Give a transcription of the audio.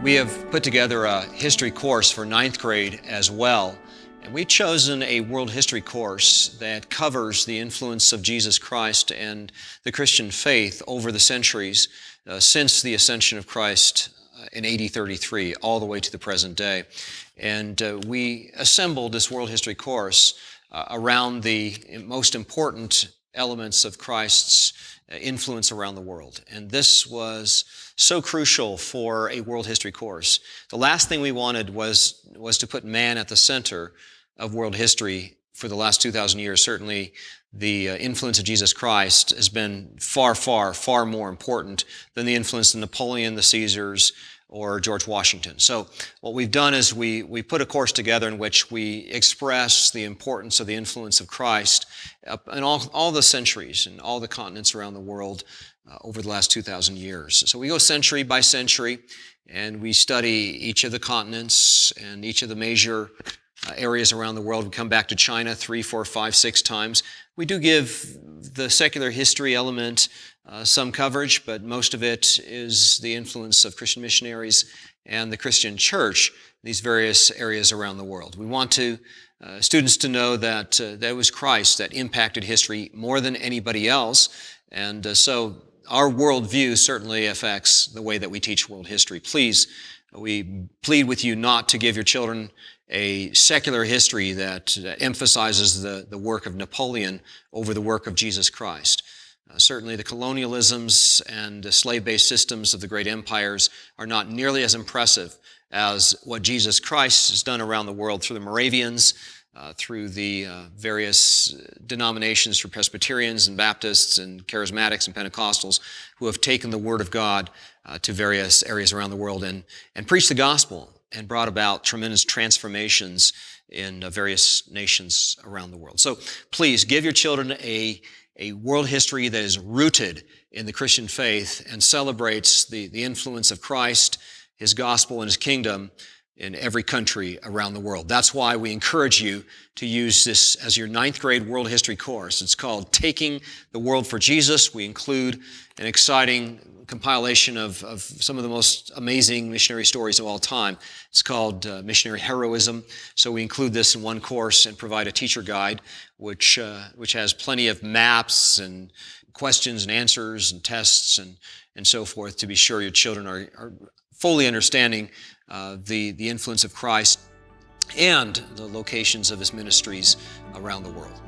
We have put together a history course for ninth grade as well, and we've chosen a world history course that covers the influence of Jesus Christ and the Christian faith over the centuries since the ascension of Christ in AD 33 all the way to the present day. And we assembled this world history course around the most important elements of Christ's influence around the world. And this was so crucial for a world history course. The last thing we wanted was to put man at the center of world history for the last 2,000 years. Certainly the influence of Jesus Christ has been far, far, far more important than the influence of Napoleon, the Caesars, or George Washington. So what we've done is we put a course together in which we express the importance of the influence of Christ in all the centuries and all the continents around the world over the last 2,000 years. So we go century by century, and we study each of the continents and each of the major areas around the world. We come back to China 3, 4, 5, 6 times. We do give the secular history element some coverage, but most of it is the influence of Christian missionaries and the Christian church in these various areas around the world. We want students to know that that was Christ that impacted history more than anybody else, and so our worldview certainly affects the way that we teach world history. Please, we plead with you not to give your children a secular history that emphasizes the work of Napoleon over the work of Jesus Christ. Certainly the colonialisms and the slave-based systems of the great empires are not nearly as impressive as what Jesus Christ has done around the world through the Moravians, through the various denominations, through Presbyterians and Baptists and Charismatics and Pentecostals, who have taken the Word of God to various areas around the world and preached the gospel and brought about tremendous transformations in various nations around the world. So please give your children a world history that is rooted in the Christian faith and celebrates the influence of Christ, His gospel, and His kingdom in every country around the world. That's why we encourage you to use this as your ninth grade world history course. It's called Taking the World for Jesus. We include an exciting compilation of some of the most amazing missionary stories of all time. It's called Missionary Heroism. So we include this in one course and provide a teacher guide, which has plenty of maps and questions and answers and tests and so forth to be sure your children are fully understanding the influence of Christ and the locations of His ministries around the world.